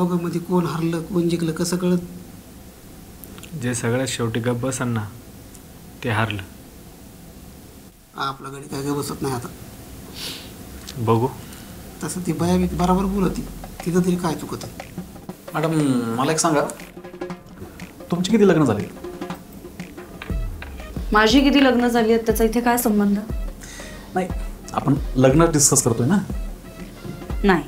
दोघांमध्ये कोण हरलं कोण जिंकलं कसं कळत? जे सगळ्यात शेवटी गप्प बसन ना ते हारलं. आपला गडी काय काय बसत नाही आता. बघू. तसं ती बाया बरोबर बोलती, तिथं तरी काय चुकत? मॅडम मला एक सांगा, तुमची किती लग्न झाली? माझी किती लग्न झाली आहेत त्याचा इथे काय संबंध? नाही, आपण लग्न डिस्कस करतोय ना. नाही,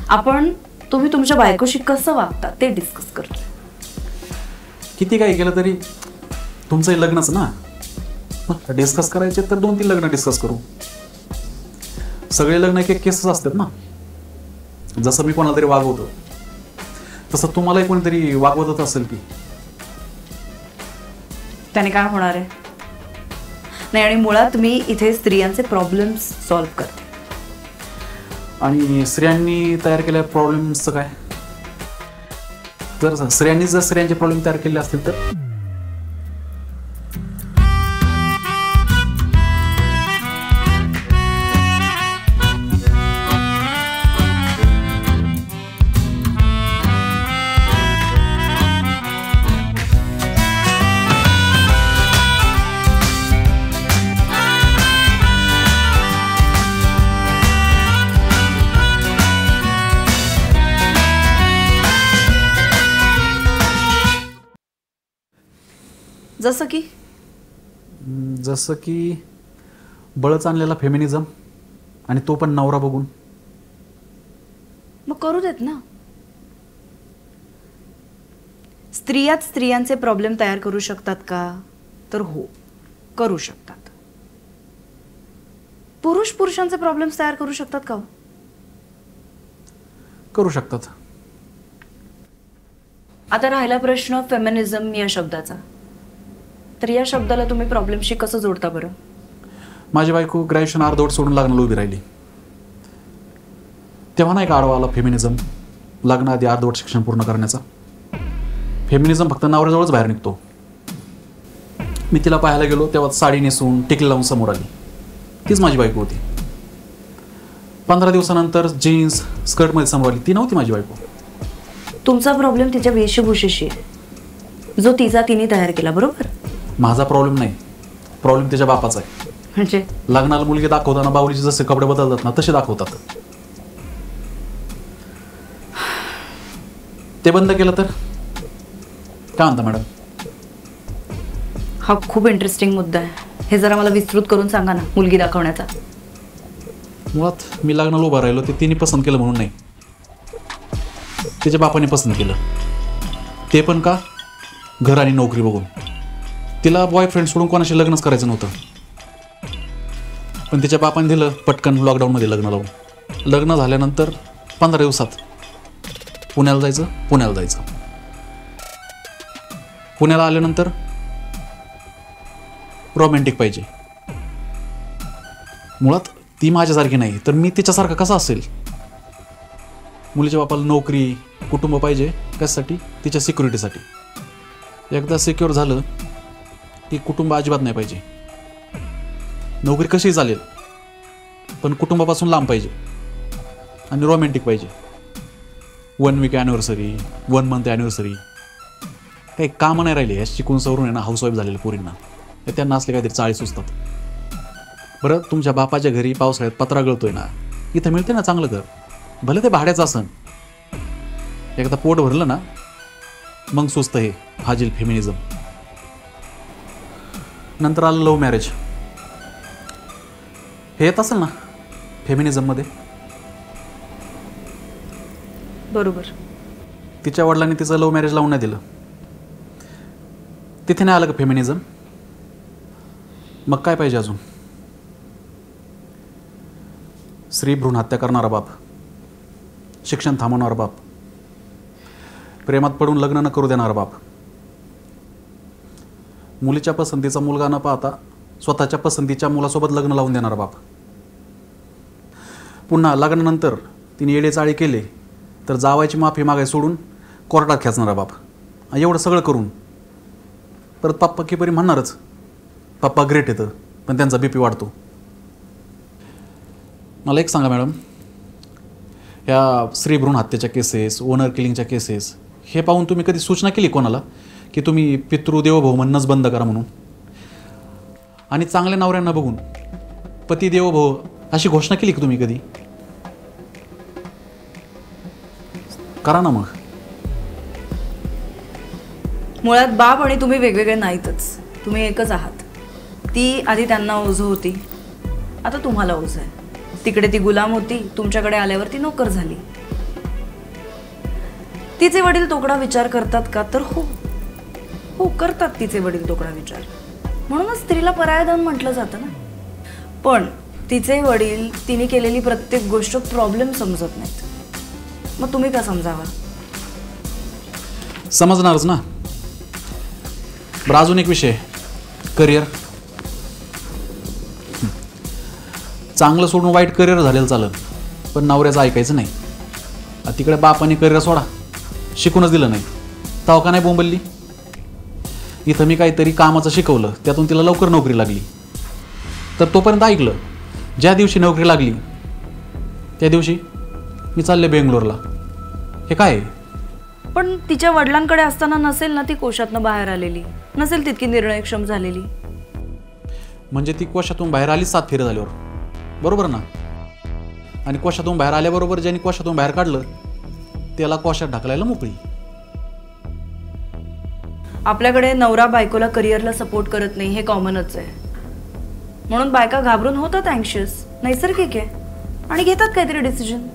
आपण तुम्ही तुमच्या बायकोशी कसं वागता ते डिस्कस करतो. किती काही केलं तरी तुमचं लग्नच ना. डिस्कस करायचे तर 2-3 लग्न डिस्कस करू. सगळे लग्न एक केसेस असतात ना. जसं मी कोणाला तरी वागवतो तसं तुम्हालाही कोणीतरी वागवतच असेल की. त्याने काय होणार आहे? नाही, आणि मुळात मी इथे स्त्रियांचे प्रॉब्लेम्स सॉल्व्ह करते. आणि स्त्रियांनी तयार केलेल्या प्रॉब्लेम्सचं काय? तर स्त्रियांनी जर स्त्रियांचे प्रॉब्लेम तयार केले असतील तर जसं की बळच आणलेला फेमिनिझम, आणि तो पण नवरा बघून. मग करू देत ना. स्त्रियाच स्त्रियांचे प्रॉब्लेम तयार करू शकतात का? तर हो, करू शकतात. पुरुष पुरुषांचे प्रॉब्लेम्स तयार करू शकतात का? करू शकतात. आता राहिला प्रश्न फेमिनिझम या शब्दाचा. तर या शब्दाला तुम्ही प्रॉब्लेमशी कसं जोडता बरं? माझी बायको ग्रॅज्युएशन अर्धवट सोडून लग्नाला उभी राहिली तेव्हा नाही का आडवा आला फेमिनिझम, लग्नाआधी अर्धवट शिक्षण पूर्ण करण्याचा. फेमिनिझम फक्त नवऱ्याजवळच बाहेर निघतो. मी तिला पाहायला गेलो तेव्हा साडी नेसून टिकली लावून समोर आली. तीच माझी बायको होती. 15 दिवसानंतर जीन्स स्कर्टमध्ये समोर आली. ती नव्हती माझी बायको. तुमचा प्रॉब्लेम तिच्या वेशभूषेशी जो तिने तयार केला, बरोबर? माझा प्रॉब्लेम नाही, प्रॉब्लेम त्याच्या बापाचा आहे. म्हणजे लग्नाला मुलगी दाखवताना बाहुलीचे जसे कपडे बदलतात ना तसे दाखवतात. ते बंद केलं तर काय म्हणता मॅडम? हा खूप इंटरेस्टिंग मुद्दा आहे. हे जरा मला विस्तृत करून सांगा ना, मुलगी दाखवण्याचा. मुळात मी लग्नाला उभा राहिलो ते तिने पसंत केलं म्हणून नाही, त्याच्या बापाने पसंत केलं. ते पण का? घर आणि नोकरी बघून. तिला बॉयफ्रेंड सोडून कोणाशी लग्नच करायचं नव्हतं, पण तिच्या बापाने दिलं पटकन लॉकडाऊनमध्ये लग्न लावून. लग्न झाल्यानंतर 15 दिवसात पुण्याला जायचं. पुण्याला आल्यानंतर रोमॅन्टिक पाहिजे. मुळात ती माझ्यासारखी नाही तर मी तिच्यासारखा कसा असेल? मुलीच्या बापाला नोकरी कुटुंब पाहिजे. कशासाठी? तिच्या सिक्युरिटीसाठी. एकदा सिक्युअर झालं की कुटुंब अजिबात नाही पाहिजे. नोकरी कशी चालेल पण कुटुंबापासून लांब पाहिजे. आणि रोमॅन्टिक पाहिजे. 1 वीक ॲनिव्हर्सरी, 1 मंथ ॲनिव्हर्सरी. काही कामं नाही राहिली. शिकून सवरून आहे ना हाऊसवाईफ झालेल्या पोरींना त्यांना असले काहीतरी चाळी सुचतात. बरं, तुमच्या बापाच्या घरी पावसाळ्यात पत्रा गळतोय ना, इथं मिळते ना चांगलं घर, भले ते भाड्याचं असन. एकदा पोट भरलं ना मग सुचतं हे फाजील फेमिनिझम. नंतर आलं लव्ह मॅरेज. हे येत असेल ना फेमिनिझममध्ये? बरोबर. तिच्या वडिलांनी तिचं लव्ह मॅरेज लावून नाही दिलं. तिथे नाही आलं का फेमिनिझम? मग काय पाहिजे अजून? स्त्री भ्रूण हत्या करणारा बाप, शिक्षण थांबवणारा बाप, प्रेमात पडून लग्न न करू देणारा बाप, मुलीच्या पसंतीचा मुलगा न पाहता स्वतःच्या पसंतीच्या मुलासोबत लग्न लावून देणारा बाप, पुन्हा लग्नानंतर तिने येडेचाळी केले तर जावायची माफी मागाय सोडून कोर्टात खेचणारा बाप. एवढं सगळं करून परत पप्पा की परी म्हणणारच पप्पा ग्रेट येतं, पण त्यांचा BP वाढतो. मला एक सांगा मॅडम, ह्या स्त्रीभ्रूण हत्येच्या केसेस, ओनर किलिंगच्या केसेस, हे पाहून तुम्ही कधी सूचना केली कोणाला की तुम्ही पितृदेवोभव म्हणणंच बंद करा म्हणून? आणि चांगल्या नवऱ्यांना बघून पती देवोभव अशी घोषणा केली की तुम्ही कधी? करा ना मग. मुळात बाप आणि तुम्ही वेगवेगळे नाहीतच, तुम्ही एकच आहात. ती आधी त्यांना ओझं होती, आता तुम्हाला ओझं आहे. तिकडे ती गुलाम होती, तुमच्याकडे आल्यावर ती नोकर झाली. तिचे वडील तोकडा विचार करतात का? तर हो हो करतात तिचे वडील तोकडा विचार. म्हणूनच स्त्रीला परायधन म्हटलं जातं ना. पण तिचे वडील तिने केलेली प्रत्येक गोष्ट प्रॉब्लेम समजत नाहीत. मग तुम्ही का समजावा? समजणारच ना. बरं, अजून एक विषय, करिअर. चांगलं सोडून वाईट करिअर झालेलं चालेल, पण नवऱ्याचं ऐकायचं नाही. तिकडे बापाने करिअर सोडा, शिकूनच दिलं नाही, तेव्हा का नाही बोंबलली? इथं मी काहीतरी कामाचं शिकवलं, त्यातून तिला लवकर नोकरी लागली, तर तोपर्यंत ऐकलं. ज्या दिवशी नोकरी लागली त्या दिवशी मी चालले बेंगलोरला. हे काय? पण तिच्या वडिलांकडे असताना नसेल ना ती कोशातनं बाहेर आलेली, नसेल तितकी निर्णयक्षम झालेली. म्हणजे ती कोशातून बाहेर आली 7 फेरे झाल्यावर, बरोबर ना? आणि कोशातून बाहेर आल्याबरोबर ज्यांनी कोशातून बाहेर काढलं त्याला कोशात ढकलायला मोकळी. आपल्याकडे नवरा बायकोला करिअरला सपोर्ट करत नाही हे कॉमनच आहे. म्हणून बायका घाबरून होतात अँक्शियस, नैसर्गिक आहे, आणि घेतात काहीतरी डिसिजन.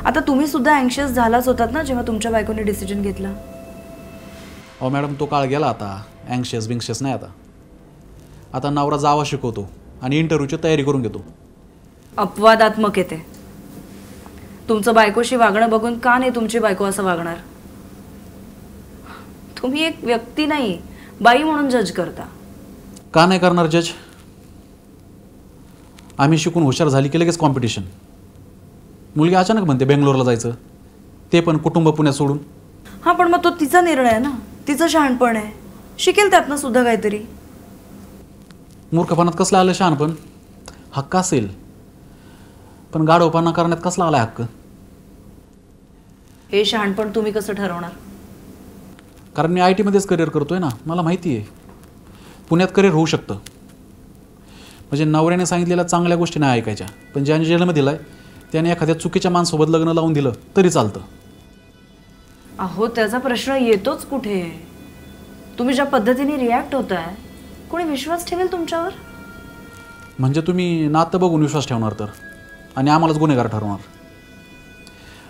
आता तुम्ही सुद्धा अँक्शियस झालाच होतात ना जेव्हा तुमच्या बायकोने डिसिजन घेतला. अहो मॅडम, तो काळ गेला आता. अँक्शियस बिंक्शियस नाही आता. आता नवरा जावा शिकवतो आणि इंटरव्ह्यूची तयारी करून घेतो. अपवादात्मक येते. तुमचं बायकोशी वागणं बघून का नाही तुमची बायको असं वागणार? तुम्ही एक व्यक्ती नाही, बाई म्हणून जज करता. का नाही करणार जज? आम्ही शिकून हुशार झाली की लगेच कॉम्पिटिशन. मुलगी अचानक म्हणते बेंगलोरला जायचं, ते पण कुटुंब पुण्यात सोडून. हां, पण मग तो तिचा निर्णय आहे ना, तिचं शहाणपण आहे, शिकेल त्यातनं सुद्धा काहीतरी. मूर्खपणात कसला आलं शहाणपण? हक्क असेल, पण गाढवपणा करण्यात कसला आलाय हक्क? हे शहाणपण तुम्ही कसं ठरवणार? कारण मी IT मध्येच करिअर करतोय ना, मला माहिती आहे पुण्यात करिअर होऊ शकतं. म्हणजे नवऱ्याने सांगितलेल्या चांगल्या गोष्टी नाही ऐकायच्या, पण ज्याने जन्म दिलाय त्याने एखाद्या चुकीच्या माणसासोबत लग्न लावून दिलं तरी चालतं. अहो, त्याचा प्रश्न येतोच कुठे? तुम्ही ज्या पद्धतीने रिॲक्ट होताय, कोणी विश्वास ठेवेल तुमच्यावर? म्हणजे तुम्ही नातं बघून विश्वास ठेवणार तर, आणि आम्हालाच गुन्हेगार ठरवणार.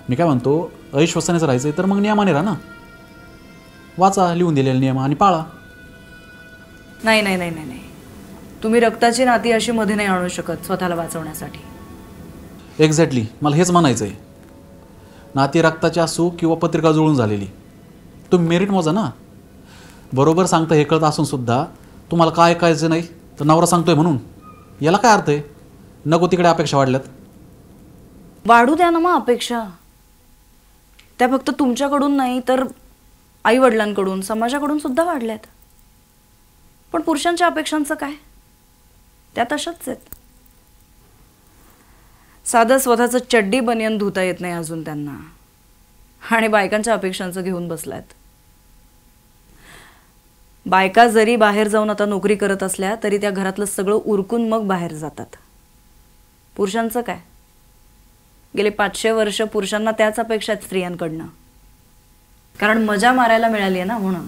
मी काय म्हणतो, अविश्वासानेच राहायचं तर मग नियमाने राहा ना. वाचा लिहून दिलेले नियम आणि पाळा. नाही नाही नाही नाही, तुम्ही रक्ताची नाती अशी मध्ये नाही आणू शकत स्वतःला वाचवण्यासाठी. एक्झॅक्टली, मला हेच म्हणायचं आहे. नाती रक्ताची असो किंवा पत्रिका जुळून झालेली, तुम्ही मेरिट मोजा ना. बरोबर सांगता हे कळत असून सुद्धा तुम्हाला काय ऐकायचं नाही, तर नवरा सांगतोय म्हणून याला काय अर्थ आहे? नको तिकडे अपेक्षा वाढल्यात. वाढू द्या ना मग अपेक्षा. त्या फक्त तुमच्याकडून नाही तर आई वडिलांकडून, समाजाकडून सुद्धा वाढल्यात. पण पुरुषांच्या अपेक्षांचं काय? त्या तशाच आहेत. साधं स्वतःचं चड्डी बनियन धुता येत नाही अजून त्यांना, आणि बायकांच्या अपेक्षांचं घेऊन बसलायत. बायका जरी बाहेर जाऊन आता नोकरी करत असल्या तरी त्या घरातलं सगळं उरकून मग बाहेर जातात. पुरुषांचं काय? गेले 500 वर्ष पुरुषांना त्याच अपेक्षा आहेत स्त्रियांकडनं, कारण मजा मारायला मिळाली आहे ना म्हणून.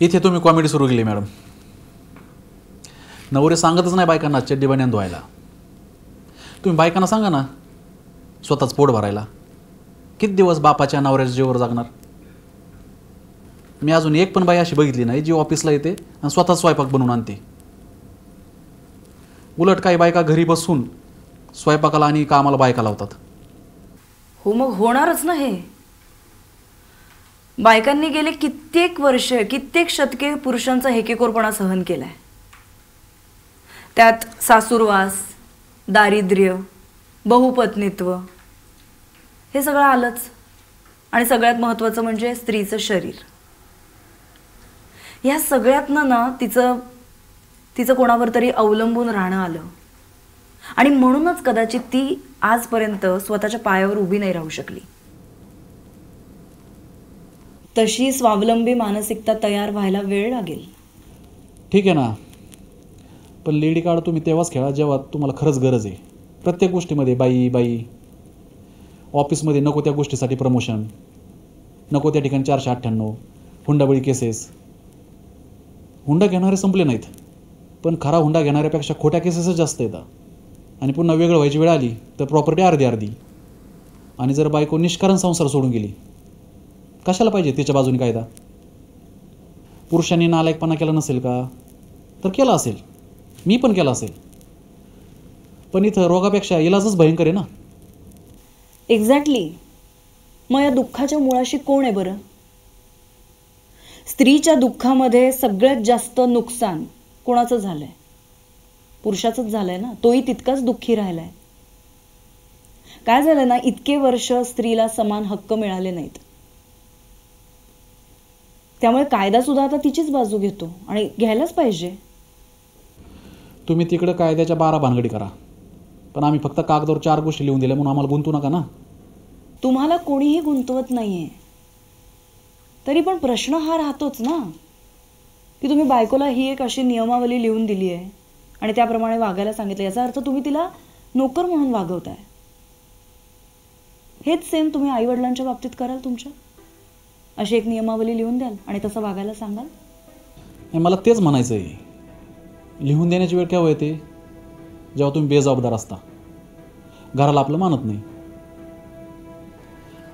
इथे तुम्ही कॉमेडी सुरू केली मॅडम. नवरे सांगतच नाही बायकांना चड्डी बनियान धुवायला. तुम्ही बायकांना सांगा ना स्वतःच पोट भरायला. किती दिवस बापाच्या नवऱ्याच्या जीवावर जागणार? मी अजून एक पण बाई अशी बघितली नाही जी ऑफिसला येते आणि स्वतःच स्वयंपाक बनवून आणते. उलट काही बायका घरी बसून स्वयंपाकाला आणि कामाला बायका लावतात. हो, मग होणारच ना हे. बायकांनी गेले कित्येक वर्ष, कित्येक शतके पुरुषांचा हेकेखोरपणा सहन केलाय. त्यात सासूरवास, दारिद्र्य, बहुपत्नीत्व हे सगळं आलंच. आणि सगळ्यात महत्त्वाचं म्हणजे स्त्रीचं शरीर. ह्या सगळ्यातनं ना तिचं कोणावर तरी अवलंबून राहणं आलं. आणि म्हणूनच कदाचित ती आजपर्यंत स्वतःच्या पायावर उभी नाही राहू शकली. तशी स्वावलंबी मानसिकता तयार व्हायला वेळ लागेल. ठीक आहे ना, पण लेडी कार्ड तुम्ही तेव्हाच खेळा जेव्हा तुम्हाला खरंच गरज आहे. प्रत्येक गोष्टीमध्ये बाई बाई, ऑफिसमध्ये नको त्या गोष्टीसाठी प्रमोशन, नको त्या ठिकाणी 498, हुंडाबळी केसेस. हुंडा घेणारे संपले नाहीत, पण खरा हुंडा घेणाऱ्यापेक्षा खोट्या केसेसच जास्त येतात. आणि पुन्हा वेगळं व्हायची वेळ आली तर प्रॉपर्टी अर्धी अर्धी. आणि जर बायको निष्कारण संसार सोडून गेली, कशाला पाहिजे तिच्या बाजूने कायदा? पुरुषांनी नालायकपणा केला नसेल का? तर केला असेल, मी पण केला असेल. पण इथं रोगापेक्षा इलाजच भयंकर आहे ना. एक्झॅक्टली. मग या दुःखाच्या मुळाशी कोण आहे बरं? स्त्रीच्या दुःखामध्ये सगळ्यात जास्त नुकसान कोणाचं झालंय? पुरुषाचंच झालंय ना. तोही तितकाच दुःखी राहिलाय. काय झालं ना, इतके वर्ष स्त्रीला समान हक्क मिळाले नाहीत. त्यामुळे कायदा सुद्धा आता तिचीच बाजू घेतो आणि घ्यायलाच पाहिजे. तुम्ही तिकडं कायद्याच्या 12 भानगडी करा, पण आम्ही फक्त कागदावर 4 गोष्टी लिहून दिल्या म्हणून आम्हाला गुंतवू नका ना. तुम्हाला कोणीही गुंतवत नाहीये, तरी पण प्रश्न हा राहतोच ना की तुम्ही बायकोला ही एक अशी नियमावली लिहून दिली आहे आणि त्याप्रमाणे वागायला सांगितलं. याचा अर्थ तुम्ही तिला नोकर म्हणून वागवताय. हेच सेम तुम्ही आई वडिलांच्या बाबतीत कराल. तुमच्या अशी एक नियमावली लिहून द्याल आणि तसं वागायला सांगाल. मला तेच म्हणायचं आहे, लिहून देण्याची वेळ केव्हा येते? जेव्हा तुम्ही बेजबाबदार असता, घराला आपलं मानत नाही,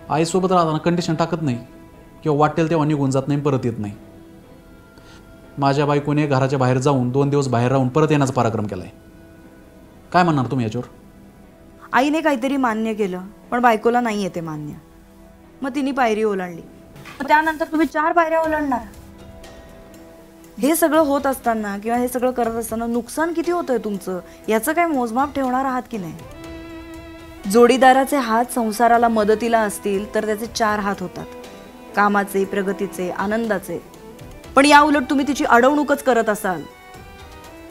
आईसोबत राहताना कंडिशन टाकत नाही किंवा वाटेल तेव्हा निघून जात नाही, परत येत नाही. माझ्या बायकोने घराच्या बाहेर जाऊन 2 दिवस बाहेर राहून परत येण्याचा पराक्रम केला आहे. काय म्हणणार तुम्ही याच्यावर? आईने काहीतरी मान्य केलं, पण बायकोला नाही येते मान्य. मग तिने पायरी ओलांडली, त्यानंतर तुम्ही 4 पायऱ्या ओलांडणार. हे सगळं होत असताना किंवा हे सगळं करत असताना नुकसान किती होतंय तुमचं, याचं काय मोजमाप ठेवणार आहात की नाही? जोडीदाराचे हात संसाराला मदतीला असतील तर त्याचे 4 हात होतात, कामाचे, प्रगतीचे, आनंदाचे. पण या उलट तुम्ही तिची अडवणूकच करत असाल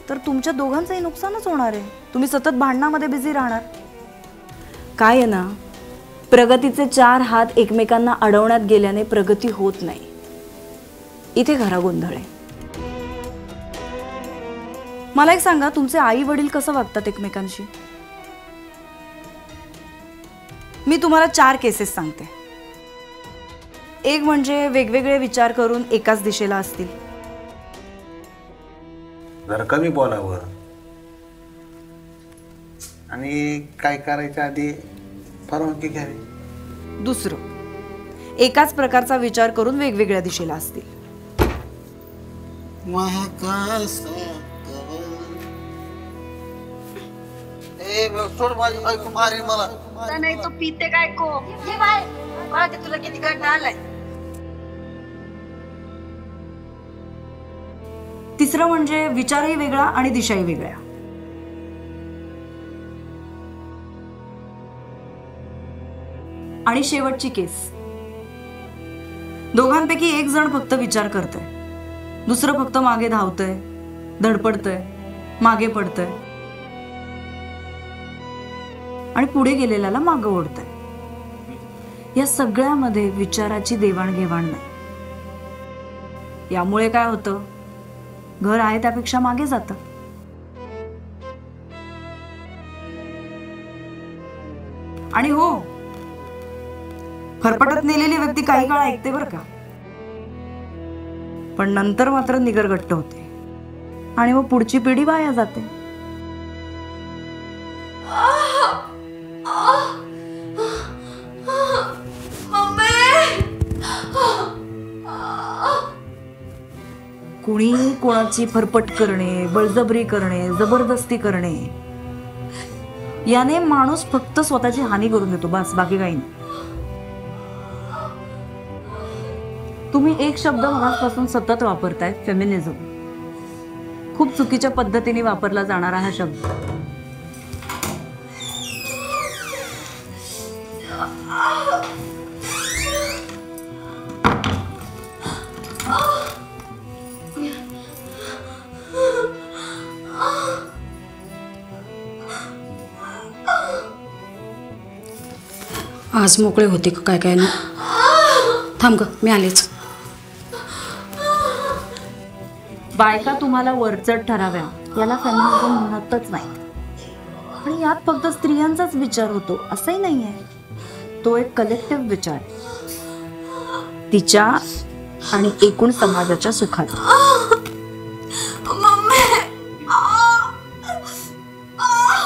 तर तुमच्या दोघांचंही नुकसानच होणार आहे. तुम्ही सतत भांडणामध्ये बिझी राहणार. काय आहे ना, प्रगतीचे 4 हात एकमेकांना अडवण्यात गेल्याने प्रगती होत नाही. इथे खरा गोंधळ आहे. मला एक सांगा, तुमचे आई वडील कसं वागतात एकमेकांशी? मी तुम्हाला 4 केसेस सांगते. एक म्हणजे वेगवेगळे विचार करून एकाच दिशेला असतील. जरा कमी बोलावं आणि काय करायच्या आधी परवानगी घ्यावी. दुसरं, एकाच प्रकारचा विचार करून वेगवेगळ्या दिशेला असतील. नाही तो पिते काय को हे बाय मला ते तुला किती कंटाळा आलाय. तिसरं म्हणजे विचारही वेगळा आणि दिशाही वेगळ्या. आणि शेवटची केस, दोघांपैकी एक जण फक्त विचार करतंय, दुसरं फक्त मागे धावतंय, धडपडतंय, मागे पडतंय आणि पुढे गेलेल्याला मागं ओढतंय. या सगळ्यामध्ये विचाराची देवाणघेवाण नाही. यामुळे काय होतं, घर आहे त्यापेक्षा मागे जातं. आणि हो, फरफटत नेलेली व्यक्ती काही काळ ऐकते बरं का, पण नंतर मात्र निगरगट्ट होते आणि मग पुढची पिढी वाया जाते. कुणी कोणाची फरफट करणे, बळजबरी करणे, जबरदस्ती करणे, याने माणूस फक्त स्वतःची हानी करून घेतो, बस, बाकी काही नाही. तुम्ही एक शब्द मगासपासून सतत वापरताय, फेमिनिझम. खूप चुकीच्या पद्धतीने वापरला जाणारा हा शब्द. आज मोकळे होते का काय काय ना. थांब ग, मी आलेच. बायका तुम्हाला वरचढ ठराव्या याला फेमिनिझम म्हणतच नाही. आणि यात फक्त स्त्रियांचाच विचार होतो असंही नाही आहे. तो एक कलेक्टिव्ह विचार तिच्या आणि एकूण समाजाच्या सुखाचा.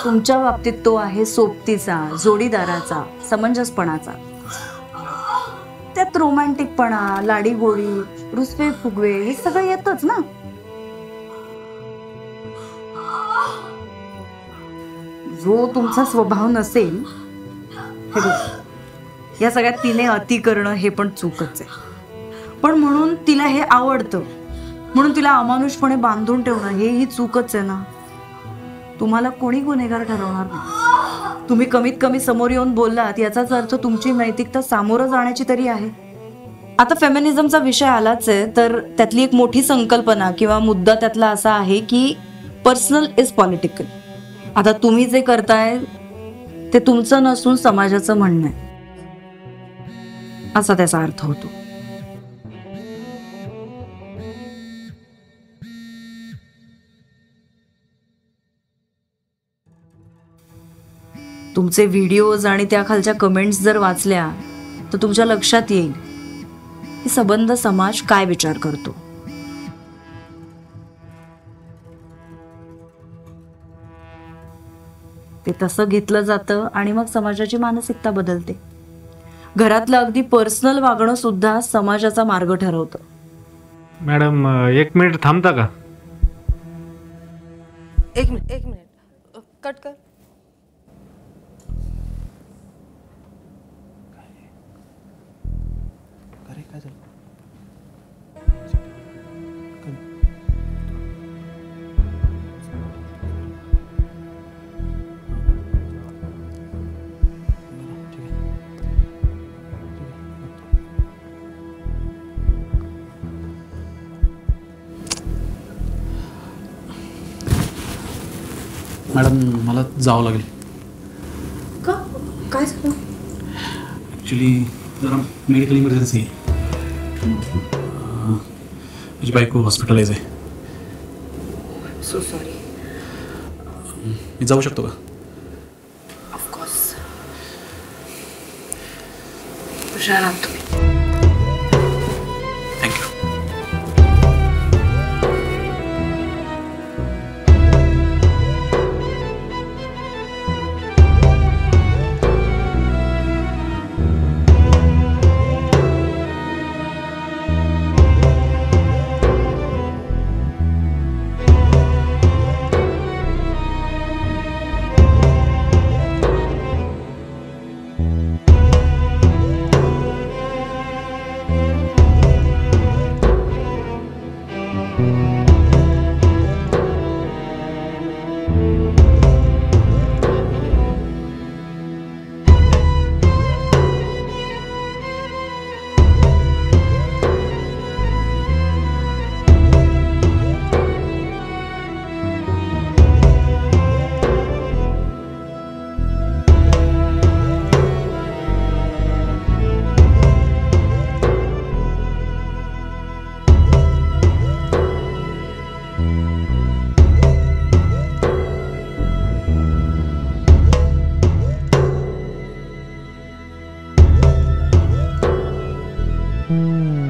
तुमच्या बाबतीत तो आहे सोबतीचा, जोडीदाराचा, समंजसपणाचा. त्यात रोमॅन्टिकपणा, लाडी गोडी, रुसवे फुगवे हे सगळं येतच ना. जो तुमचा स्वभाव नसेल, हे बघ, या सगळ्यात तिने अति करणं हे पण चूकच आहे. पण म्हणून तिला हे आवडतं म्हणून तिला अमानुषपणे बांधून ठेवणं हेही चूकच आहे ना. तुम्हाला कोणी गुन्हेगार ठरवणार नाही. तुम्ही कमीत कमी समोर येऊन बोललात याचाच अर्थ तुमची नैतिकता सामोरं जाण्याची तरी आहे. आता फेमिनिझमचा विषय आलाच आहे तर त्यातली एक मोठी संकल्पना किंवा मुद्दा त्यातला असा आहे की पर्सनल इज पॉलिटिकल. आता तुम्ही जे करताय ते तुमचं नसून समाजाचं म्हणणं आहे असा त्याचा अर्थ होतो. तुमचे व्हिडिओज आणि त्या खालच्या कमेंट्स जर वाचल्या तर तुमच्या लक्षात येईल की संबंध समाज काय विचार करतो. ते तसं घेतलं जातं आणि मग समाजाची मानसिकता बदलते. घरातलं अगदी पर्सनल वागणं सुद्धा समाजाचा मार्ग ठरवतं. मॅडम 1 मिनिट थांबता का? एक मिनिट कट कर. अरे काय झालं? मॅडम मला जावं लागेल. का? काय झालं? ॲक्च्युली जरा मेडिकल इमर्जन्सी आहे. माझी बायको हॉस्पिटलाइज आहे. So sorry. मी जाऊ शकतो का? ऑफकोर्स. हुशार आहात तुम्ही. थँक्यू. हम्म.